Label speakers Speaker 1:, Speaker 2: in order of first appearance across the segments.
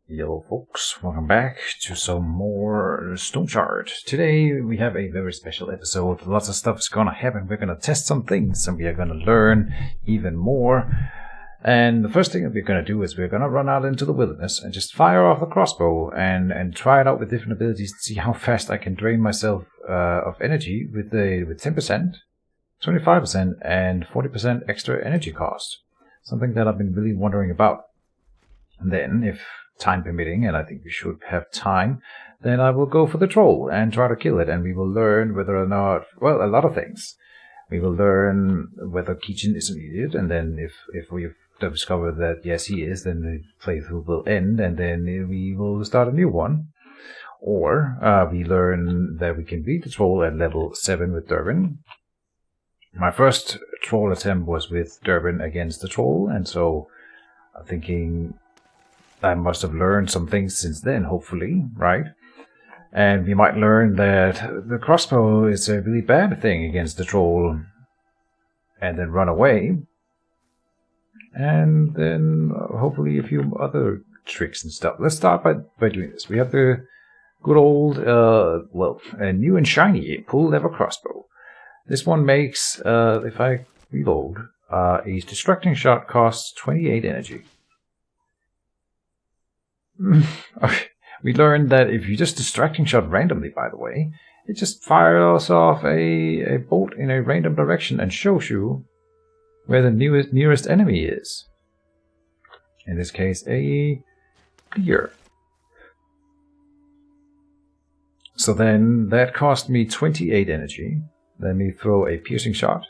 Speaker 1: Hello folks, welcome back to some more Stoneshard. Today we have a very special episode. Lots of stuff is gonna happen. We're gonna test some things and we are gonna learn even more. And the first thing that we're gonna do is we're gonna run out into the wilderness and just fire off the crossbow and try it out with different abilities to see how fast I can drain myself of energy with 10%, 25% and 40% extra energy cost. Something that I've been really wondering about. And then if time permitting, and I think we should have time, then I will go for the troll and try to kill it, and we will learn whether or not, well, a lot of things. We will learn whether Keejchen is an idiot, and then if we've discovered that yes he is, then the playthrough will end, and then we will start a new one. Or we learn that we can beat the troll at level 7 with Durbin. My first troll attempt was with Durbin against the troll, and so I'm thinking I must have learned some things since then, hopefully, right? And we might learn that the crossbow is a really bad thing against the troll, and then run away. And then hopefully a few other tricks and stuff. Let's start by doing this. We have the good old, a new and shiny pull lever crossbow. This one makes, if I reload, a distracting shot costs 28 energy. We learned that if you just distracting shot randomly, by the way, it just fires off a bolt in a random direction and shows you where the nearest enemy is. In this case, a deer. So then that cost me 28 energy. Let me throw a piercing shot.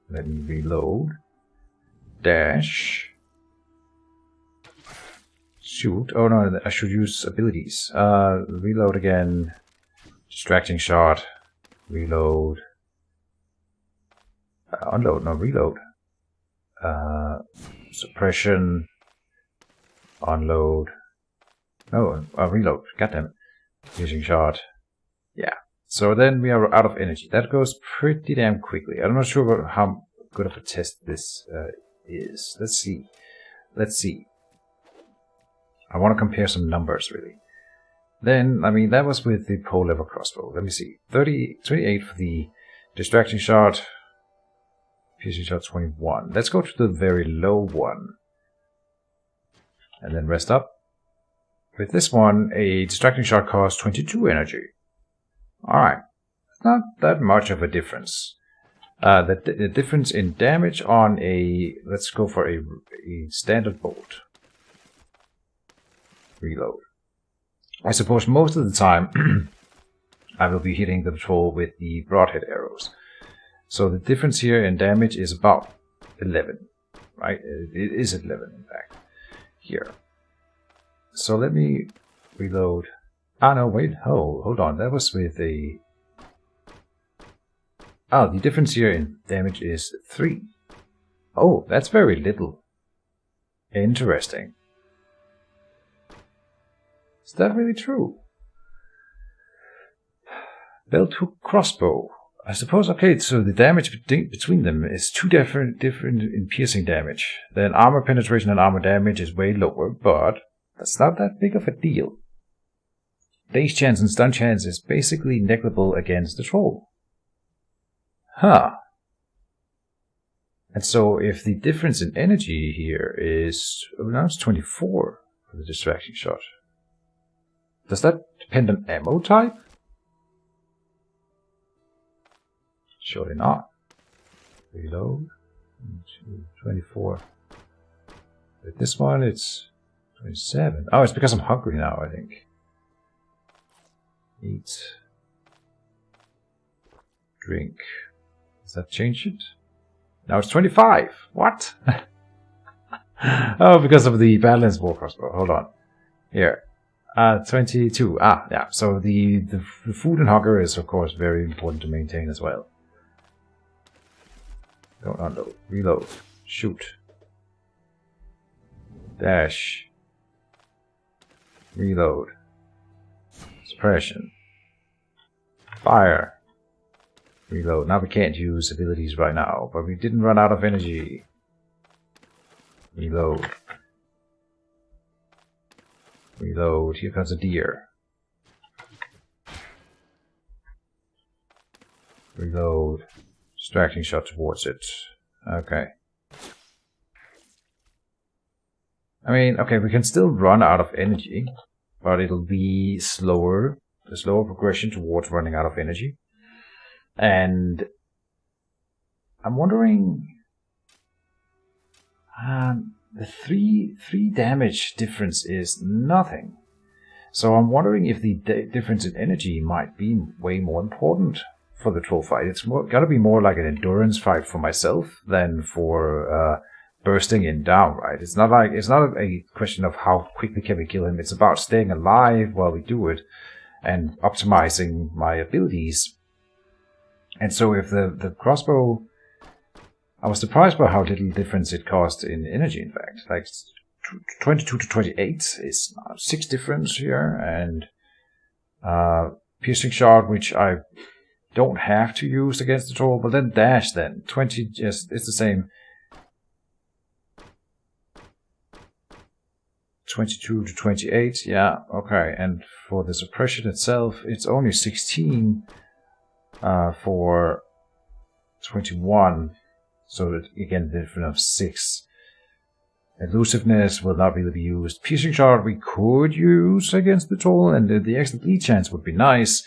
Speaker 1: Let me reload. Dash. Shoot. Oh no, I should use abilities. Reload again. Distracting shot. Reload. Unload, no, reload. Suppression. Unload. No, reload. Goddammit. Piercing shot. Yeah. So then we are out of energy. That goes pretty damn quickly. I'm not sure how good of a test this is. Let's see. I want to compare some numbers, really. Then, I mean, that was with the pole lever crossbow. Let me see. 28 for the distracting shot. Piercing shot 21. Let's go to the very low one. And then rest up. With this one, a distracting shot costs 22 energy. Alright. Not that much of a difference. The difference in damage on a... Let's go for a standard bolt. Reload. I suppose most of the time I will be hitting the troll with the broadhead arrows. So the difference here in damage is about 11. Right? It is 11 in fact. Here. So let me reload. Ah no, wait. Oh, hold on. That was with a... Oh, the difference here in damage is 3. Oh, that's very little. Interesting. Is that really true? Belt hook crossbow. I suppose, okay, so the damage between them is two different in piercing damage. Then armor penetration and armor damage is way lower, but that's not that big of a deal. Daze chance and stun chance is basically negligible against the troll. Huh. And so if the difference in energy here is... Oh, now it's 24 for the distraction shot. Does that depend on ammo type? Surely not. Reload. 24. With this one it's 27. Oh, it's because I'm hungry now, I think. Eat. Drink. Does that change it? Now it's 25. What? Oh, because of the balance war crossbow. Hold on. Here. 22. Ah, yeah. So the food and hunger is, of course, very important to maintain as well. Don't unload. Reload. Shoot. Dash. Reload. Suppression. Fire. Reload. Now we can't use abilities right now, but we didn't run out of energy. Reload. Reload. Here comes a deer. Reload. Distracting shot towards it. Okay. I mean, okay, we can still run out of energy, but it'll be slower. A slower progression towards running out of energy. And I'm wondering, the three damage difference is nothing. So I'm wondering if the difference in energy might be way more important for the troll fight. It's gotta be more like an endurance fight for myself than for bursting him down, right? It's not a question of how quickly can we kill him. It's about staying alive while we do it and optimizing my abilities. And so if the crossbow, I was surprised by how little difference it caused in energy, in fact. Like 22 to 28 is 6 difference here, and piercing shot, which I don't have to use against the troll, but then dash then. 20, yes, it's the same. 22 to 28, yeah, okay. And for the suppression itself, it's only 16 for 21. So that, again, the difference of 6. Elusiveness will not really be used. Piercing shot we could use against the troll, and the extra bleed chance would be nice.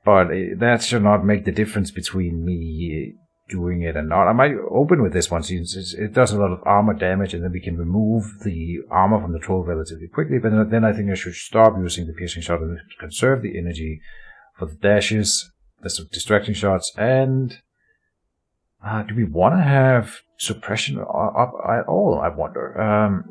Speaker 1: But that should not make the difference between me doing it and not. I might open with this one since it does a lot of armor damage, and then we can remove the armor from the troll relatively quickly. But then I think I should stop using the piercing shot and conserve the energy for the dashes, the distracting shots, and do we want to have suppression up at all, I wonder?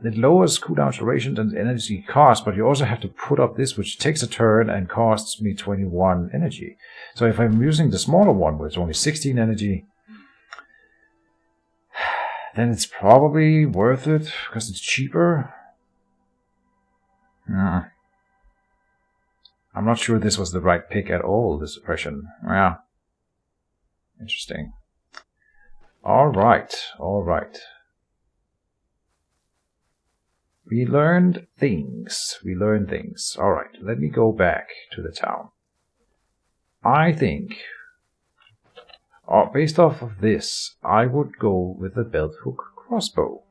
Speaker 1: It lowers cooldown durations and energy cost, but you also have to put up this, which takes a turn and costs me 21 energy. So if I'm using the smaller one, where it's only 16 energy, then it's probably worth it, because it's cheaper. I'm not sure this was the right pick at all, the suppression. Yeah. Interesting. Alright. We learned things. Alright, let me go back to the town. I think, based off of this, I would go with the belt hook crossbow.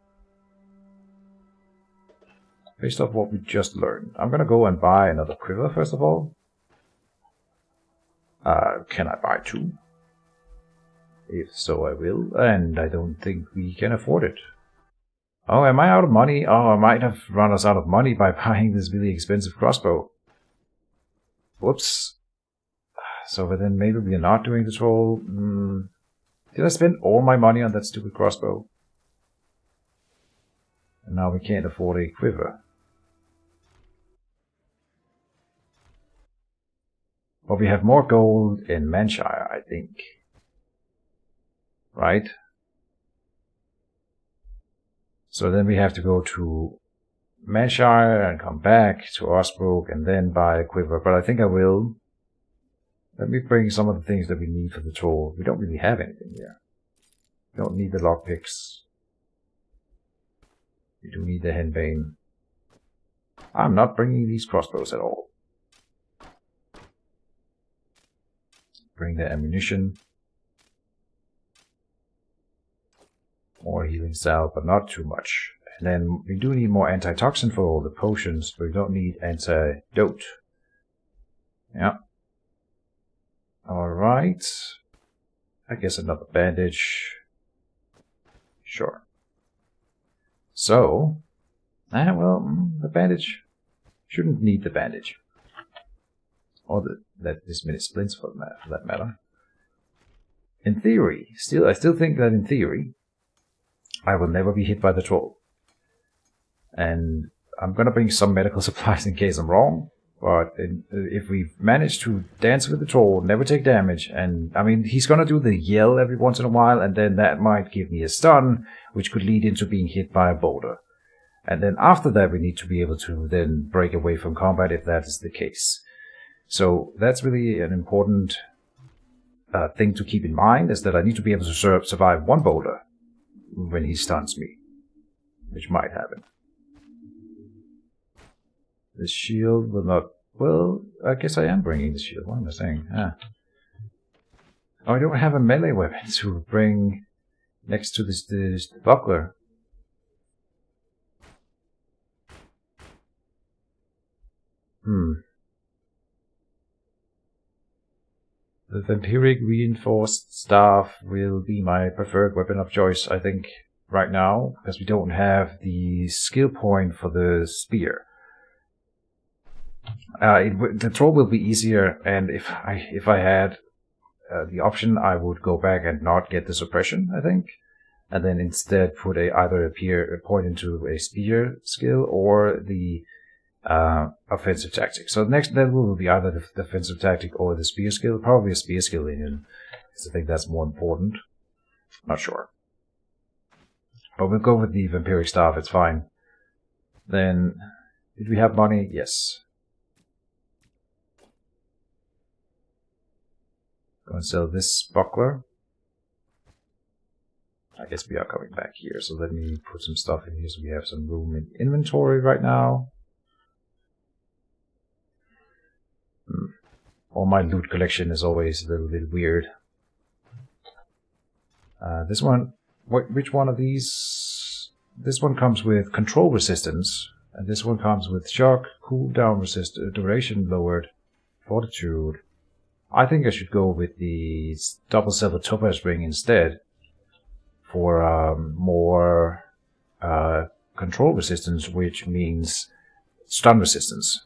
Speaker 1: Based off what we just learned. I'm gonna go and buy another quiver first of all. Can I buy 2? If so, I will, and I don't think we can afford it. Oh, am I out of money? Oh, I might have run us out of money by buying this really expensive crossbow. Whoops. So then maybe we are not doing the troll. Did I spend all my money on that stupid crossbow? And now we can't afford a quiver. But we have more gold in Manshire, I think. Right? So then we have to go to Manshire and come back to Osbrook and then buy a quiver. But I think I will. Let me bring some of the things that we need for the troll. We don't really have anything here. We don't need the lockpicks. We do need the henbane. I'm not bringing these crossbows at all. Bring the ammunition. More healing salve, but not too much. And then we do need more antitoxin for all the potions, but we don't need antidote. Yeah. Alright. I guess another bandage. Sure. So, the bandage shouldn't need the bandage. Or this many splints for that matter. In theory, I still think that in theory, I will never be hit by the troll. And I'm gonna bring some medical supplies in case I'm wrong. But if we manage to dance with the troll, never take damage, and I mean, he's gonna do the yell every once in a while, and then that might give me a stun, which could lead into being hit by a boulder. And then after that, we need to be able to then break away from combat if that is the case. So that's really an important thing to keep in mind, is that I need to be able to survive one boulder when he stuns me. which might happen. The shield will not... Well, I guess I am bringing the shield. What am I saying? Ah. Oh, I don't have a melee weapon to bring next to this buckler. The vampiric reinforced staff will be my preferred weapon of choice, I think, right now, because we don't have the skill point for the spear. The troll will be easier, and if I had the option, I would go back and not get the suppression, I think, and then instead put either a point into a spear skill or the offensive tactic. So the next level will be either the defensive tactic or the spear skill. Probably a spear skill in, because I think that's more important. Not sure. But we'll go with the vampiric staff, it's fine. Then, did we have money? Yes. Go and sell this buckler. I guess we are coming back here, so let me put some stuff in here so we have some room in inventory right now. All my loot collection is always a little bit weird. This one, which one of these? This one comes with control resistance, and this one comes with shock, cooldown resistance, duration lowered, fortitude. I think I should go with the double silver topaz ring instead for more control resistance, which means stun resistance.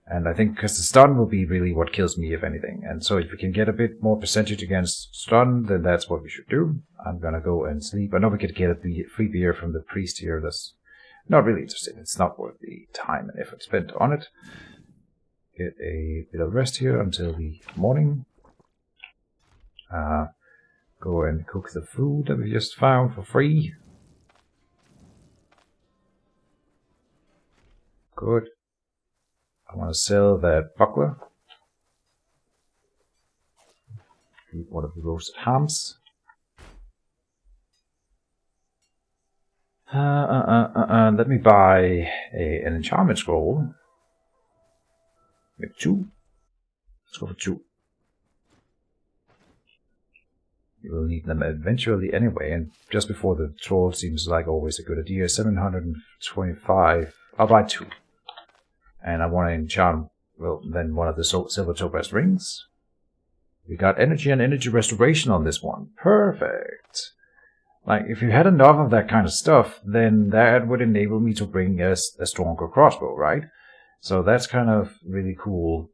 Speaker 1: And I think because the stun will be really what kills me, if anything. And so if we can get a bit more percentage against stun, then that's what we should do. I'm gonna go and sleep. I know we could get a free beer from the priest here. That's not really interesting. It's not worth the time and effort spent on it. Get a bit of rest here until the morning. Go and cook the food that we just found for free. Good. I want to sell that buckler. Eat one of the roasted hams. Let me buy an enchantment scroll. Maybe 2. Let's go for 2. You will need them eventually anyway, and just before the troll seems like always a good idea. 725. I'll buy 2. And I want to enchant, well, then one of the silver topaz rings. We got energy and energy restoration on this one. Perfect. Like, if you had enough of that kind of stuff, then that would enable me to bring a stronger crossbow, right? So that's kind of really cool.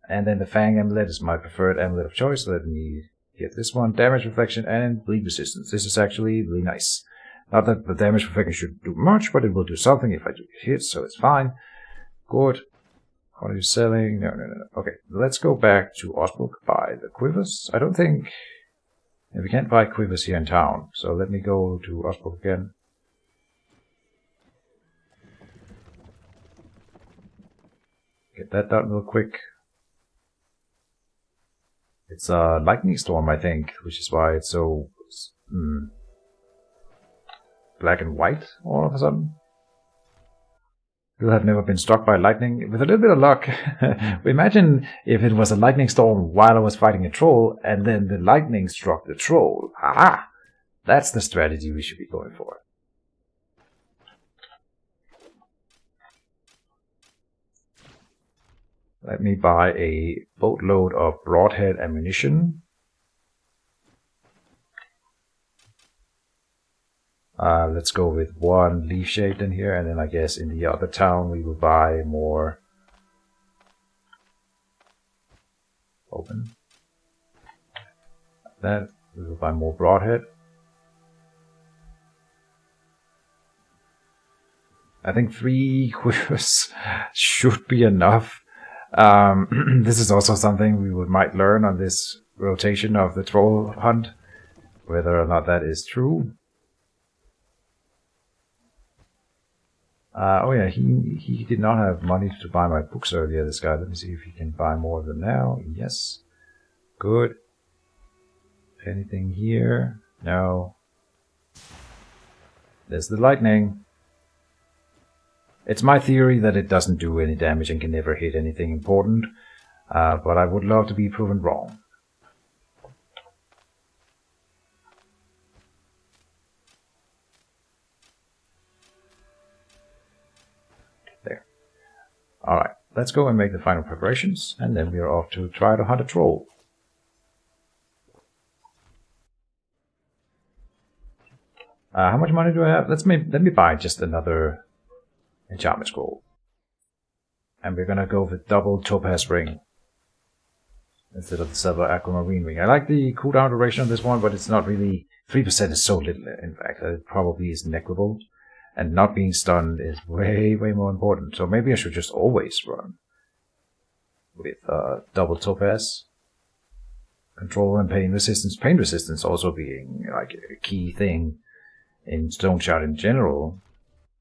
Speaker 1: And then the Fang Amulet is my preferred amulet of choice. Let me get this one. Damage reflection and bleed resistance. This is actually really nice. Not that the damage reflection should do much, but it will do something if I do get hit, so it's fine. Good. What are you selling? No. Okay, let's go back to Osbrook, buy the quivers. I don't think... we can't buy quivers here in town, so let me go to Osbrook again. Get that done real quick. It's a lightning storm, I think, which is why it's so... black and white all of a sudden. People have never been struck by lightning. With a little bit of luck, imagine if it was a lightning storm while I was fighting a troll, and then the lightning struck the troll. Aha! That's the strategy we should be going for. Let me buy a boatload of broadhead ammunition. Let's go with 1 leaf shade in here, and then I guess in the other town we will buy more. Open. Like that. We will buy more broadhead. I think 3 quivers should be enough. This is also something we might learn on this rotation of the troll hunt, whether or not that is true. Oh yeah, he did not have money to buy my books earlier, this guy. Let me see if he can buy more of them now. Yes. Good. Anything here? No. There's the lightning. It's my theory that it doesn't do any damage and can never hit anything important, but I would love to be proven wrong. There. Alright, let's go and make the final preparations, and then we are off to try to hunt a troll. How much money do I have? Let me buy just another enchantment scroll. And we're gonna go with double topaz ring instead of the silver aquamarine ring. I like the cooldown duration of this one, but it's not really... 3% is so little, in fact, that it probably is negligible. And not being stunned is way, way more important. So maybe I should just always run with double topaz. Control and pain resistance. Pain resistance also being like a key thing in Stoneshard in general.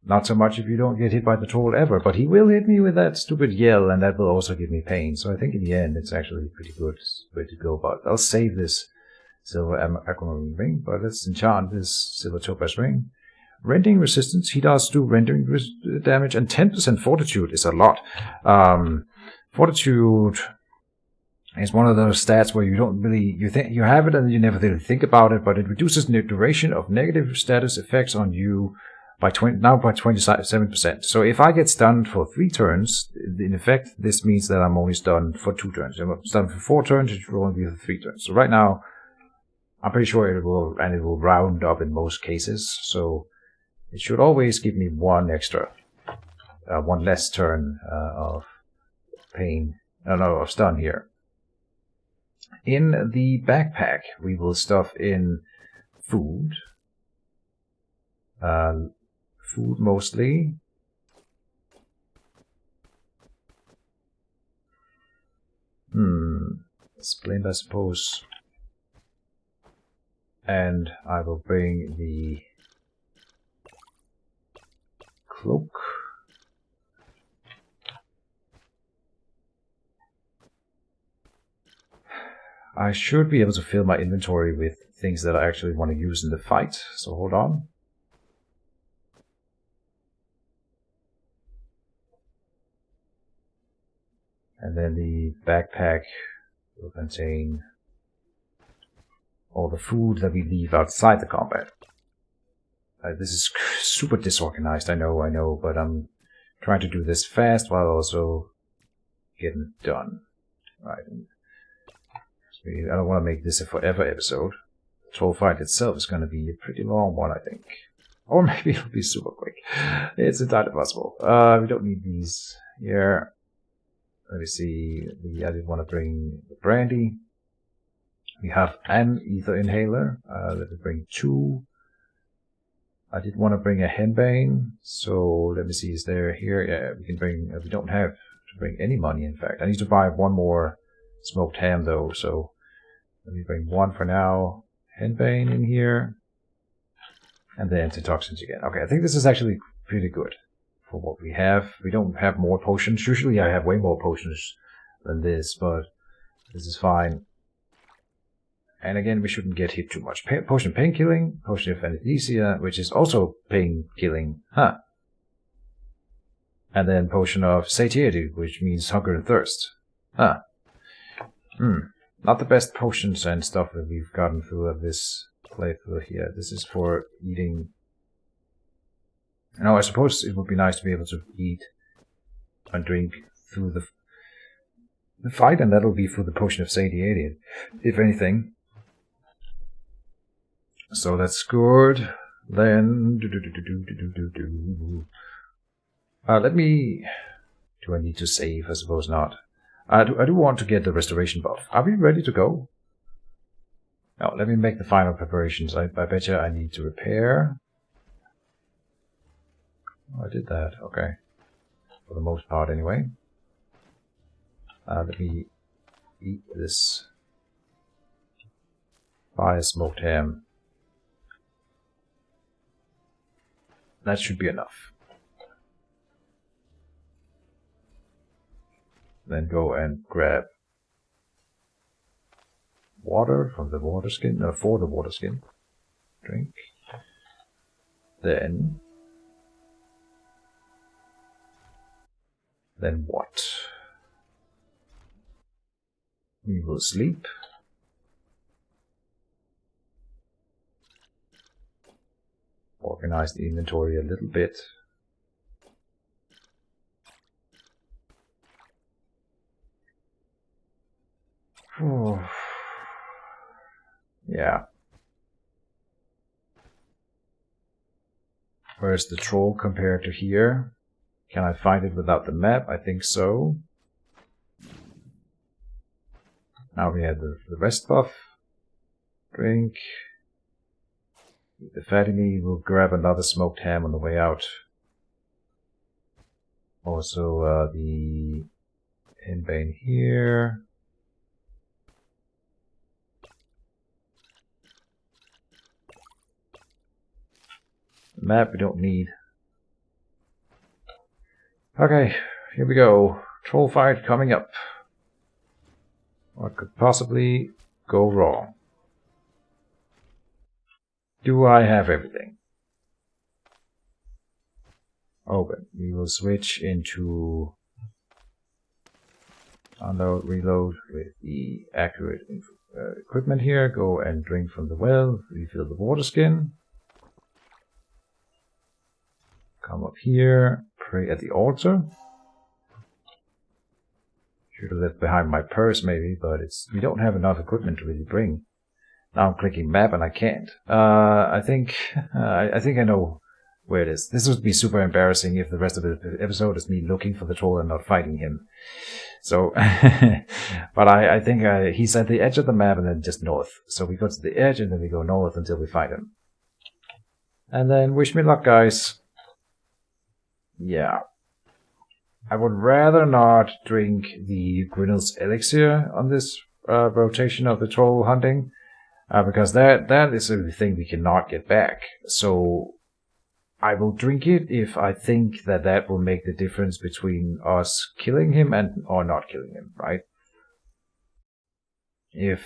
Speaker 1: Not so much if you don't get hit by the troll ever, but he will hit me with that stupid yell, and that will also give me pain. So I think in the end it's actually a pretty good way to go about it. I'll save this silver aquamarine ring, but let's enchant this silver topaz ring. Rending resistance, he does do rending damage, and 10% fortitude is a lot. Fortitude is one of those stats where you don't really, you think you have it and you never really think about it, but it reduces the duration of negative status effects on you by 27%. So if I get stunned for 3 turns, in effect, this means that I'm only stunned for 2 turns. If I'm stunned for 4 turns, it will only be for 3 turns. So right now, I'm pretty sure it will round up in most cases. So it should always give me 1 extra, 1 less turn of pain, of stun here. In the backpack, we will stuff in food. Food mostly. Splint, I suppose. And I will bring the cloak. I should be able to fill my inventory with things that I actually want to use in the fight, so hold on. And then the backpack will contain all the food that we leave outside the combat. This is super disorganized, I know, but I'm trying to do this fast while also getting done. Right. I don't want to make this a forever episode. The troll fight itself is going to be a pretty long one, I think. Or maybe it'll be super quick. It's entirely possible. We don't need these here. Let me see. I did want to bring the brandy. We have an ether inhaler. Let me bring 2. I did want to bring a henbane. So let me see. Is there here? Yeah, we can bring. We don't have to bring any money. In fact, I need to buy 1 more smoked ham though. So let me bring 1 for now. Henbane in here, and the antitoxins again. Okay, I think this is actually pretty good for what we have. We don't have more potions. Usually I have way more potions than this, but this is fine. And again, we shouldn't get hit too much. Potion of pain killing, potion of anesthesia, which is also pain killing. And then potion of satiety, which means hunger and thirst. Not the best potions and stuff that we've gotten through this playthrough here. This is for eating. I suppose it would be nice to be able to eat and drink through the fight, and that'll be for the potion of satiety, if anything. So that's good. Then let me. Do I need to save? I suppose not. I do want to get the restoration buff. Are we ready to go? Now let me make the final preparations. I bet you I need to repair. Oh, I did that. Okay, for the most part anyway. Let me eat this. Buy a smoked ham. That should be enough. Then go and grab water from the water skin, for the water skin. Drink. Then Then what? We will sleep. Organize the inventory a little bit. Yeah. Where's the troll compared to here? Can I find it without the map? I think so. Now we have the rest buff. Drink. The fatty meat, will grab another smoked ham on the way out. Also the henbane here. The map we don't need. Okay, here we go. Troll fight coming up. What could possibly go wrong? Do I have everything? Open. We will switch into unload, reload with the accurate equipment here. Go and drink from the well. Refill the water skin. Come up here. Pray at the altar. Should have left behind my purse maybe, but we don't have enough equipment to really bring. Now I'm clicking map and I can't. I think I know where it is. This would be super embarrassing if the rest of the episode is me looking for the troll and not fighting him. So, but I think he's at the edge of the map and then just north. So we go to the edge and then we go north until we find him. And then wish me luck, guys. Yeah. I would rather not drink the Grinnell's elixir on this rotation of the troll hunting. Because that is the thing we cannot get back. So I will drink it if I think that will make the difference between us killing him or not killing him, right? If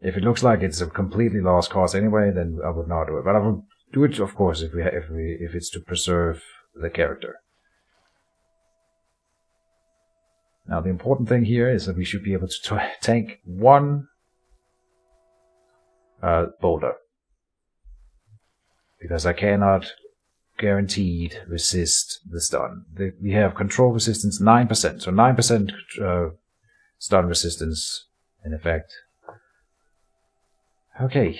Speaker 1: it looks like it's a completely lost cause anyway, then I would not do it. But I will do it, of course, if it's to preserve the character. Now the important thing here is that we should be able to tank one boulder, because I cannot guaranteed resist the stun. We have control resistance 9%, so 9% stun resistance in effect. Okay,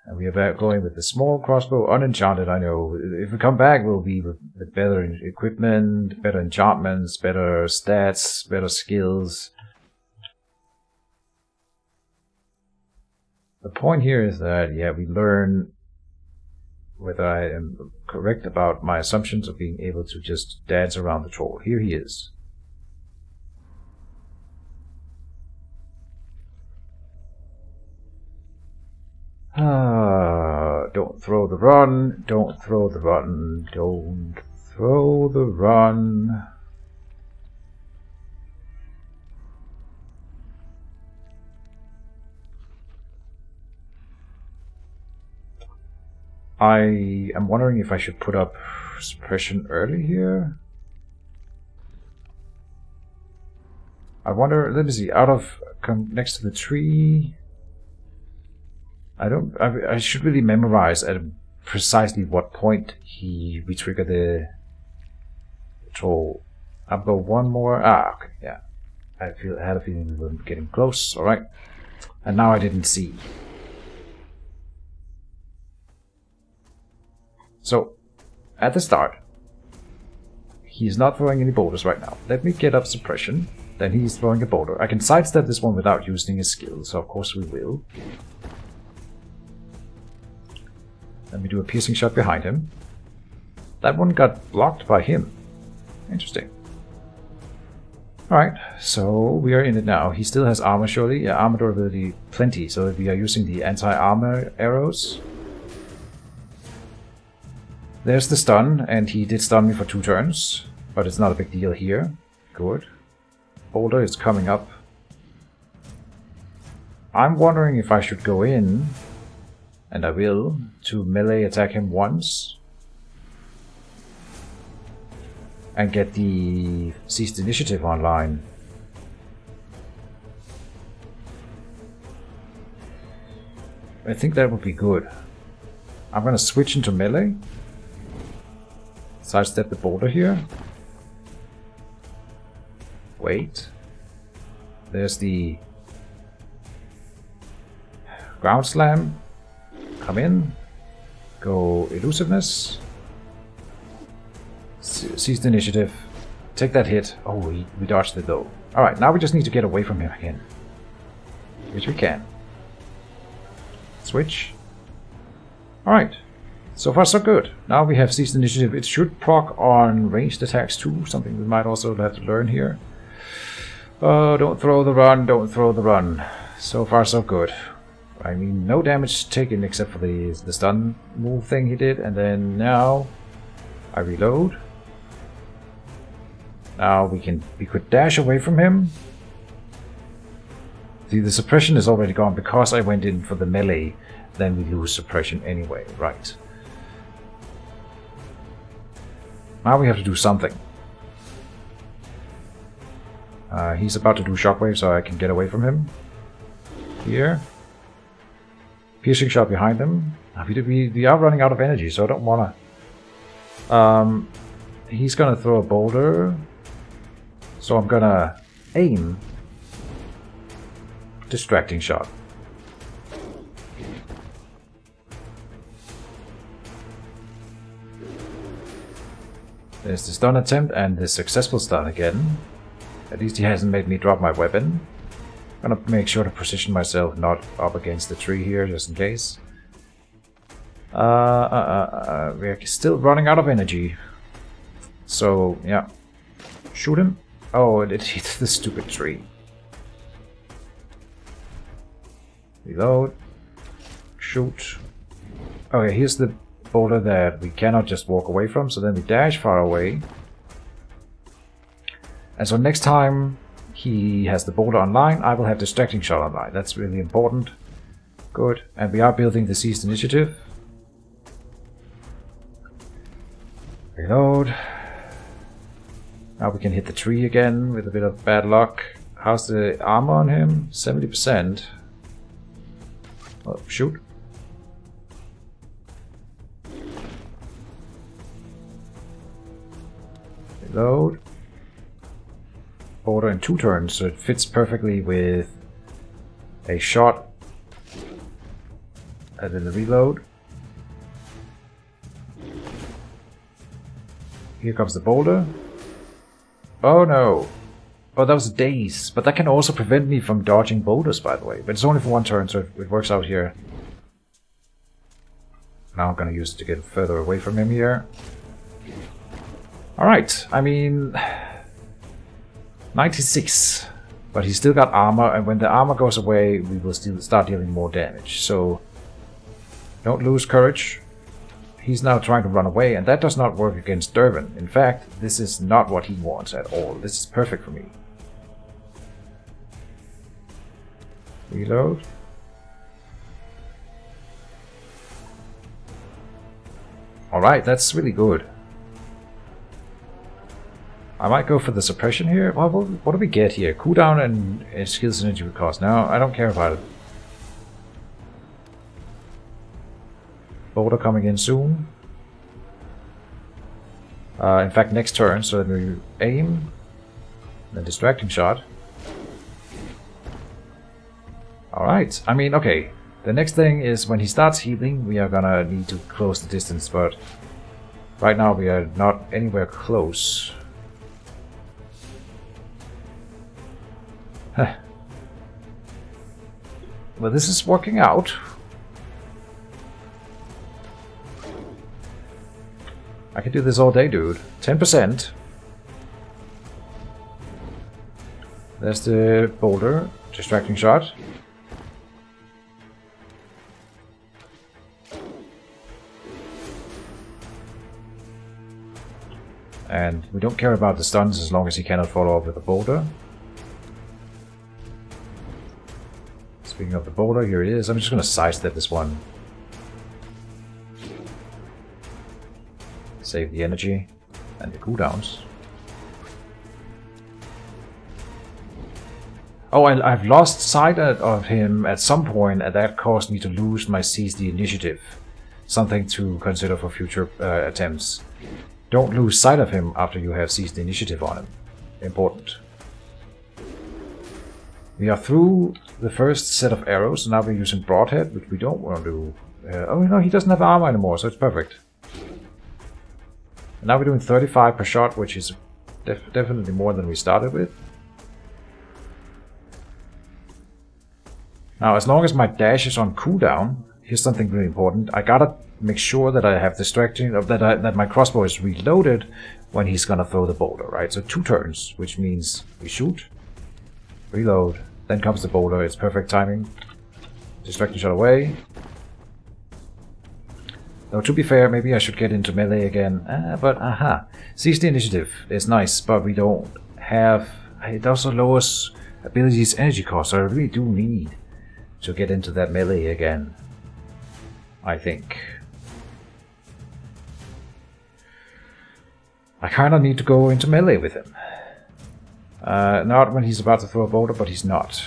Speaker 1: and we are going with the small crossbow, unenchanted. I know if we come back, we'll be with better equipment, better enchantments, better stats, better skills. The point here is that, yeah, we learn whether I am correct about my assumptions of being able to just dance around the troll. Here he is. Don't throw the run, don't throw the run, don't throw the run. I am wondering if I should put up suppression early here. I wonder, let me see, next to the tree. I should really memorize at precisely what point we trigger the troll. I'll go one more. Okay, yeah. I had a feeling we were getting close, alright. And now I didn't see. So, at the start, he's not throwing any boulders right now. Let me get up suppression, then he's throwing a boulder. I can sidestep this one without using his skill, so of course we will. Let me do a piercing shot behind him. That one got blocked by him. Interesting. Alright, so we are in it now. He still has armor, surely. Yeah, armor durability plenty, so we are using the anti-armor arrows. There's the stun, and he did stun me for 2 turns, but it's not a big deal here. Good. Boulder is coming up. I'm wondering if I should go in, and I will, to melee attack him once. and get the seized initiative online. I think that would be good. I'm gonna switch into melee. Sidestep the boulder here. Wait. There's the ground slam. Come in. Go elusiveness. Seize the initiative. Take that hit. Oh, we dodged it though. Alright, now we just need to get away from him again. Which we can. Switch. Alright. So far so good. Now we have seized initiative. It should proc on ranged attacks too. Something we might also have to learn here. Oh, don't throw the run. Don't throw the run. So far so good. I mean, no damage taken except for the stun move thing he did. And then now I reload. Now we could dash away from him. See, the suppression is already gone because I went in for the melee. Then we lose suppression anyway, right? Now we have to do something. He's about to do shockwave, so I can get away from him. Here. Piercing shot behind him. We are running out of energy, so I don't wanna... he's gonna throw a boulder. So I'm gonna aim. Distracting shot. There's the stun attempt and the successful stun again. At least he hasn't made me drop my weapon. I'm gonna make sure to position myself not up against the tree here, just in case. We're still running out of energy. So, yeah. Shoot him. Oh, it hit the stupid tree. Reload. Shoot. Okay, here's the boulder that we cannot just walk away from, so then we dash far away. And so next time he has the boulder online, I will have distracting shot online. That's really important. Good. And we are building the seized initiative. Reload. Now we can hit the tree again with a bit of bad luck. How's the armor on him? 70%. Oh, shoot. Reload. Boulder in 2 turns, so it fits perfectly with a shot and then the reload. Here comes the boulder. Oh no! Oh, that was a daze, but that can also prevent me from dodging boulders, by the way. But it's only for 1 turn, so it works out here. Now I'm gonna use it to get further away from him here. Alright, I mean... 96. But he's still got armor, and when the armor goes away, we will still start dealing more damage. So, don't lose courage. He's now trying to run away, and that does not work against Dervin. In fact, this is not what he wants at all. This is perfect for me. Reload. Alright, that's really good. I might go for the suppression here. Well, what do we get here? Cooldown and skill synergy cost. No, I don't care about it. Boulder coming in soon. In fact, next turn, so let me aim. Then distracting shot. Alright, I mean, okay. The next thing is when he starts healing, we are gonna need to close the distance, but right now we are not anywhere close. Well, this is working out. I can do this all day, dude. 10%. There's the boulder. Distracting shot. And we don't care about the stuns as long as he cannot follow up with a boulder. Speaking of the boulder, here it is. I'm just going to sidestep this one. Save the energy and the cooldowns. Oh, I've lost sight of him at some point, and that caused me to lose my seize the initiative. Something to consider for future attempts. Don't lose sight of him after you have seized the initiative on him. Important. We are through the first set of arrows, and now we're using Broadhead, which we don't want to do. Oh no, he doesn't have armor anymore, so it's perfect. And now we're doing 35 per shot, which is definitely more than we started with. Now, as long as my dash is on cooldown, here's something really important. I gotta make sure that I have distraction, that my crossbow is reloaded when he's gonna throw the boulder, right? So 2 turns, which means we shoot, reload, then comes the boulder. It's perfect timing. Distraction shot away. Though to be fair, maybe I should get into melee again. But aha, seize the initiative is nice, but we don't have. It also lowers abilities energy cost, so I really do need to get into that melee again, I think. I kinda need to go into melee with him. Not when he's about to throw a boulder, but he's not.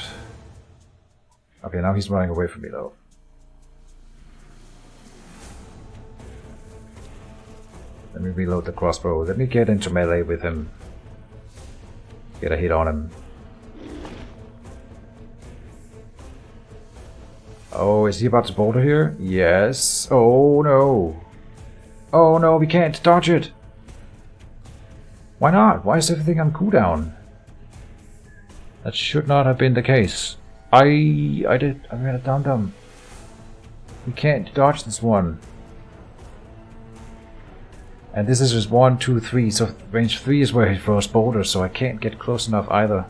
Speaker 1: Okay, now he's running away from me though. Let me reload the crossbow. Let me get into melee with him. Get a hit on him. Oh, is he about to boulder here? Yes. Oh no. Oh no, we can't dodge it. Why not? Why is everything on cooldown? That should not have been the case. I'm a dum-dum. We can't dodge this one. And this is just 1, 2, 3, so range 3 is where he throws boulders, so I can't get close enough either.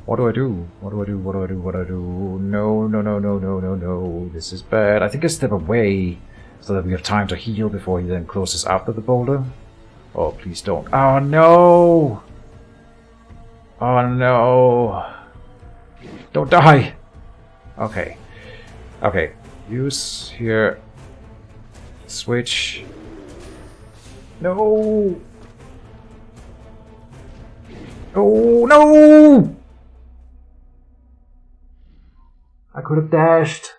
Speaker 1: What do I do? What do I do? What do I do? What do I do? No, no, no, no, no, no, no. This is bad. I think I step away so that we have time to heal before he then closes after the boulder. Oh, please don't. Oh, no! Oh, no! Don't die! Okay. Okay. Use here. Switch. No! Oh, no! I could have dashed.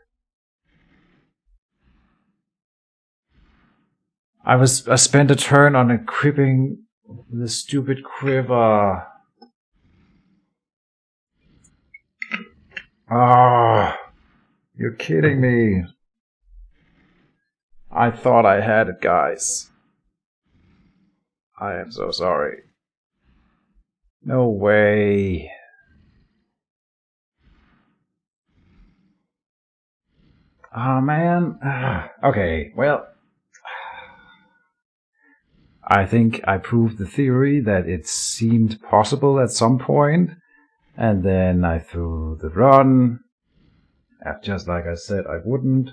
Speaker 1: I spent a turn on equipping the stupid quiver. Ah, you're kidding me. I thought I had it, guys. I am so sorry. No way. Oh man. Okay, well. I think I proved the theory that it seemed possible at some point, and then I threw the run, just like I said I wouldn't.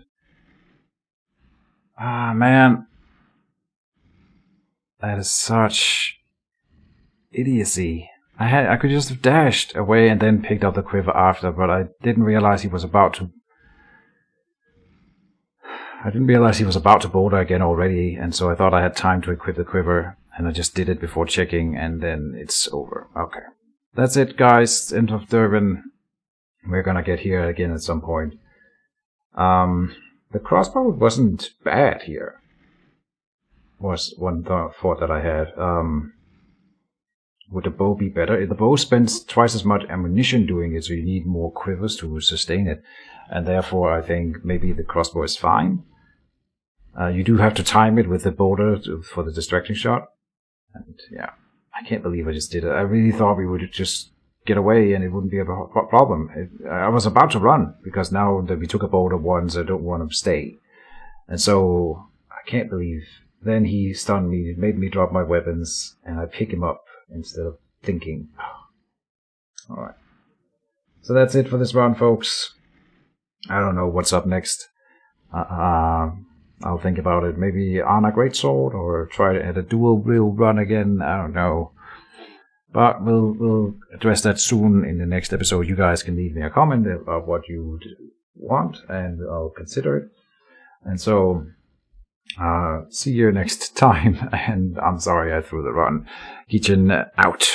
Speaker 1: Ah, man. That is such idiocy. I could just have dashed away and then picked up the quiver after, but I didn't realize he was about to... I didn't realize he was about to boulder again already, and so I thought I had time to equip the quiver, and I just did it before checking, and then it's over. Okay. That's it, guys. End of Durban. We're gonna get here again at some point. The crossbow wasn't bad here. Was one thought that I had. Would the bow be better? The bow spends twice as much ammunition doing it, so you need more quivers to sustain it. And therefore, I think maybe the crossbow is fine. You do have to time it with the boulder for the distracting shot. And yeah, I can't believe I just did it. I really thought we would just get away and it wouldn't be a problem. I was about to run, because now that we took a boulder once, I don't want to stay. And so, I can't believe... Then he stunned me, made me drop my weapons, and I pick him up instead of thinking. Alright. So that's it for this round, folks. I don't know what's up next. I'll think about it. Maybe on a greatsword, or try to add a dual wheel run again. I don't know. But we'll address that soon in the next episode. You guys can leave me a comment about what you want, and I'll consider it. And so, see you next time. And I'm sorry I threw the run. Keejchen out.